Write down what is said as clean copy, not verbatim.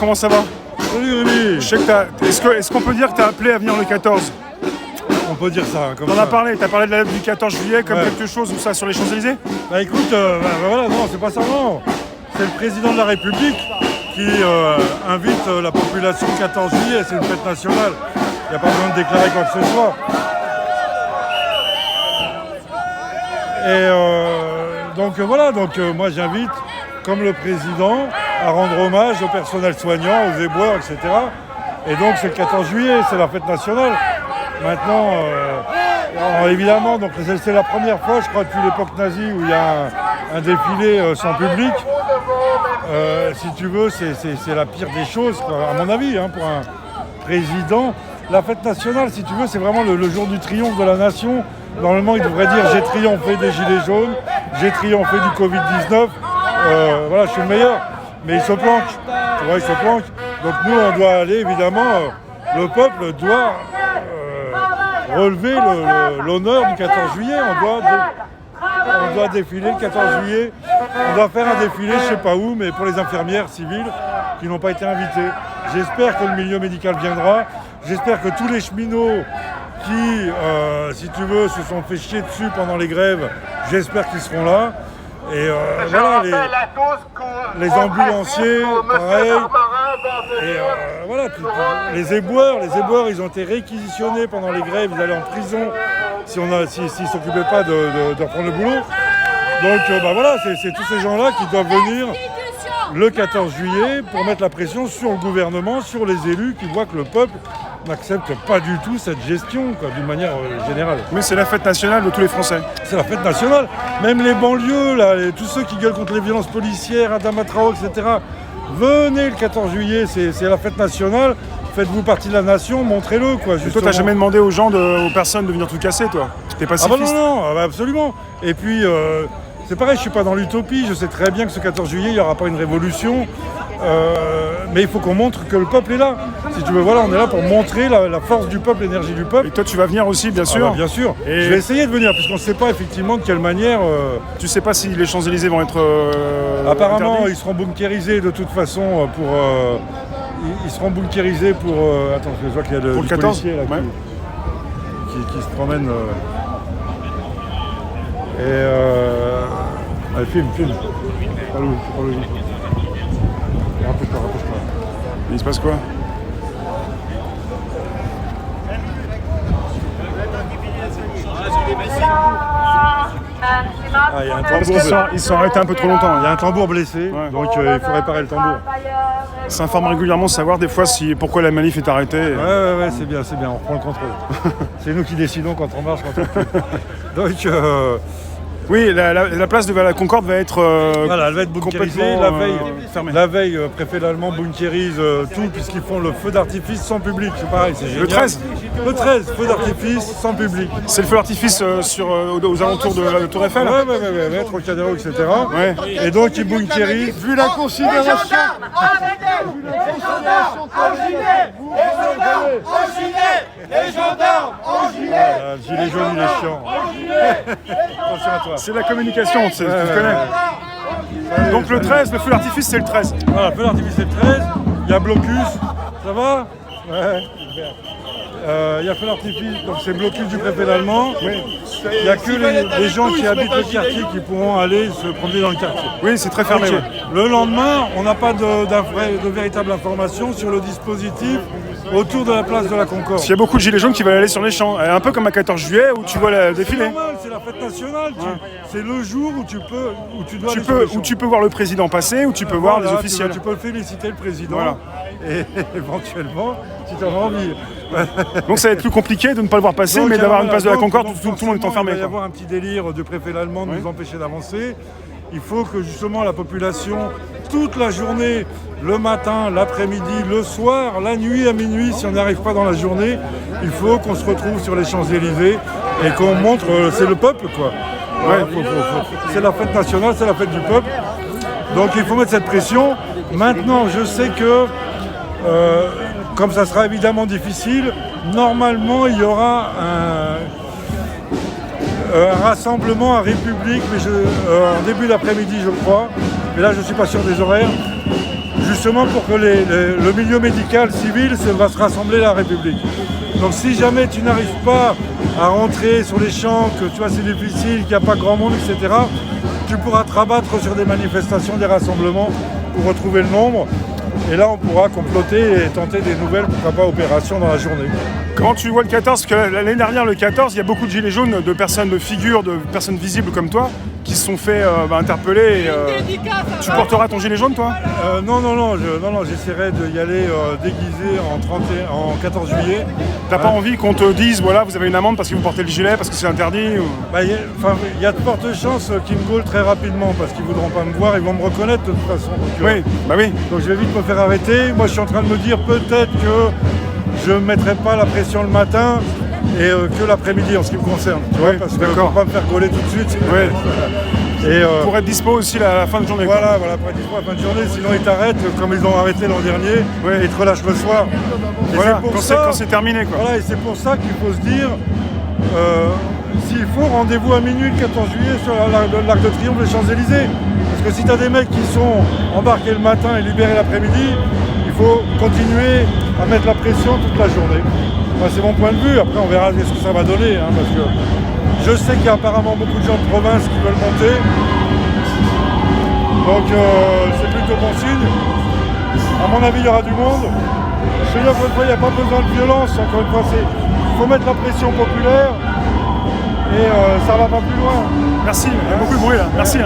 comment ça va? Salut Rémi. Je sais que est-ce qu'on peut dire que tu as appelé à venir le 14? On peut dire ça, comme T'en ça. as parlé, t'as parlé de la date du 14 juillet comme quelque chose ou ça sur les Champs-Élysées? Bah écoute, voilà, non, c'est pas ça, non. C'est le président de la République qui invite la population le 14 juillet, c'est une fête nationale. Il n'y a pas besoin de déclarer quoi que ce soit. Et donc voilà, moi j'invite, comme le président, à rendre hommage au personnel soignant, aux éboueurs, etc. Et donc c'est le 14 juillet, c'est la fête nationale. Maintenant, évidemment, donc c'est la première fois, je crois, depuis l'époque nazie où il y a un défilé sans public. Si tu veux, c'est la pire des choses, quoi, à mon avis, hein, pour un président. La fête nationale, si tu veux, c'est vraiment le jour du triomphe de la nation. Normalement, il devrait dire « j'ai triomphé des gilets jaunes, j'ai triomphé du Covid-19 ». Voilà, je suis le meilleur. Mais il se planque, tu vois, il se planque. Donc nous, on doit aller, évidemment, le peuple doit relever l'honneur du 14 juillet. On doit défiler le 14 juillet. On doit faire un défilé, je ne sais pas où, mais pour les infirmières civiles qui n'ont pas été invitées. J'espère que le milieu médical viendra. J'espère que tous les cheminots qui, si tu veux, se sont fait chier dessus pendant les grèves, j'espère qu'ils seront là. Et voilà, les ambulanciers, pareil. Et voilà, les éboueurs, ils ont été réquisitionnés pendant les grèves, ils allaient en prison s'ils ne s'occupaient pas de reprendre le boulot. Donc voilà, c'est tous ces gens-là qui doivent venir le 14 juillet pour mettre la pression sur le gouvernement, sur les élus qui voient que le peuple n'accepte pas du tout cette gestion, quoi, d'une manière générale. Mais c'est la fête nationale de tous les Français. C'est la fête nationale. Même les banlieues, là, tous ceux qui gueulent contre les violences policières, Adama Traoré, etc. Venez le 14 juillet, c'est la fête nationale. Faites-vous partie de la nation, montrez-le, quoi. Et toi, t'as jamais demandé aux personnes de venir tout casser, toi? T'es pacifiste? Ah bah non, absolument. Et puis, c'est pareil, je suis pas dans l'utopie. Je sais très bien que ce 14 juillet, il n'y aura pas une révolution. Mais il faut qu'on montre que le peuple est là. Si tu veux, voilà, on est là pour montrer la force du peuple, l'énergie du peuple. Et toi, tu vas venir aussi, bien sûr? Bien sûr. Et je vais essayer de venir, puisqu'on ne sait pas effectivement de quelle manière... Tu sais pas si les Champs-Élysées vont être apparemment, interdits? ils seront bunkérisés de toute façon pour... ils seront bunkérisés pour... attends, je vois qu'il y a pour le 14 policiers là, ouais. qui se promènent... Allez, filme. Pas logique. Rapproche-toi. Il se passe quoi? Il y a un Parce tambour. qu'ils sont arrêtés un peu trop longtemps. Il y a un tambour blessé, donc il faut réparer le tambour. S'informe régulièrement, savoir des fois pourquoi la manif est arrêtée. Ouais, c'est bien, on reprend le contrôle. C'est nous qui décidons quand on marche, quand on peut. Donc, oui, la place de la Concorde va être voilà, elle va être bunkérisée la veille. Fermée. La veille, préfet allemand bunkérise tout puisqu'ils font le feu d'artifice sans public. C'est pareil, c'est génial. Le 13? Le 13, feu d'artifice sans public. C'est le feu d'artifice aux alentours de la Tour Eiffel? Ouais, Trocadéro, etc. Ouais. Et donc ils bunkérisent. Vu la considération. Les gendarmes en gilet. Le gilet jaune, il est chiant. Attention à toi. C'est la communication, tu connais. Donc le 13, le feu d'artifice, c'est le 13. Voilà, feu d'artifice, c'est le 13. Il y a blocus. Ça va? Ouais. Il y a feu d'artifice, donc c'est blocus du préfet allemand. Oui. Il n'y a que les gens qui habitent le quartier qui pourront aller se promener dans le quartier. Oui, c'est très fermé. Okay. Ouais. Le lendemain, on n'a pas de véritable information sur le dispositif autour de la place de la Concorde. Il y a beaucoup de gilets jaunes qui veulent aller sur les champs, un peu comme à 14 juillet où tu vois le défilé. C'est normal, c'est la fête nationale. C'est le jour où tu dois aller où tu peux voir le président passer, où tu peux voir les officiels. Tu peux féliciter le président. Voilà. Et éventuellement, si tu as envie. Donc ça va être plus compliqué de ne pas le voir passer, mais d'avoir une place de la Concorde où tout le monde est enfermé. Il va y avoir un petit délire du préfet allemand de nous empêcher d'avancer. Il faut que justement la population, toute la journée, le matin, l'après-midi, le soir, la nuit à minuit, si on n'y arrive pas dans la journée, il faut qu'on se retrouve sur les Champs-Élysées et qu'on montre, c'est le peuple, quoi. Ouais, c'est la fête nationale, c'est la fête du peuple. Donc il faut mettre cette pression. Maintenant, je sais que, comme ça sera évidemment difficile, normalement il y aura un rassemblement à République, mais en début d'après-midi, je crois. Mais là, je ne suis pas sûr des horaires. justement pour que le milieu médical civil va se rassembler à la République. Donc si jamais tu n'arrives pas à rentrer sur les champs, que tu vois c'est difficile, qu'il n'y a pas grand monde, etc., tu pourras te rabattre sur des manifestations, des rassemblements pour retrouver le nombre. Et là, on pourra comploter et tenter des nouvelles, pourquoi pas, opérations dans la journée. Comment tu vois le 14? Parce que l'année dernière, le 14, il y a beaucoup de gilets jaunes, de personnes, de figures, de personnes visibles comme toi, qui se sont fait interpeller. Tu porteras ton gilet jaune, toi? Non, j'essaierai d'y aller déguisé en 14 juillet. T'as pas envie qu'on te dise, voilà, vous avez une amende parce que vous portez le gilet, parce que c'est interdit ou... Il y a de fortes chances qu'ils me gaulent très rapidement, parce qu'ils voudront pas me voir, ils vont me reconnaître de toute façon. Oui. Donc je vais vite me faire arrêter. Moi, je suis en train de me dire peut-être que je ne mettrai pas la pression le matin et que l'après-midi en ce qui me concerne. Tu vois, parce que je ne peux pas me faire gauler tout de suite. Pour être dispo aussi à la fin de journée. Voilà, pour être dispo à la fin de journée. Sinon, ils t'arrêtent comme ils ont arrêté l'an dernier et ils te relâchent le soir. Et Voilà, c'est quand c'est terminé, quoi. Voilà, et c'est pour ça qu'il faut se dire, s'il faut, rendez-vous à minuit le 14 juillet sur l'Arc de Triomphe des Champs-Élysées. Parce que si tu as des mecs qui sont embarqués le matin et libérés l'après-midi, il faut continuer à mettre la pression toute la journée. Enfin, c'est mon point de vue. Après, on verra ce que ça va donner. Parce que je sais qu'il y a apparemment beaucoup de gens de province qui veulent monter. Donc, c'est plutôt bon signe. À mon avis, il y aura du monde. Je te dis encore une fois, il n'y a pas besoin de violence. Encore une fois, il faut mettre la pression populaire et ça va pas plus loin. Merci, il y a beaucoup de bruit là. Merci.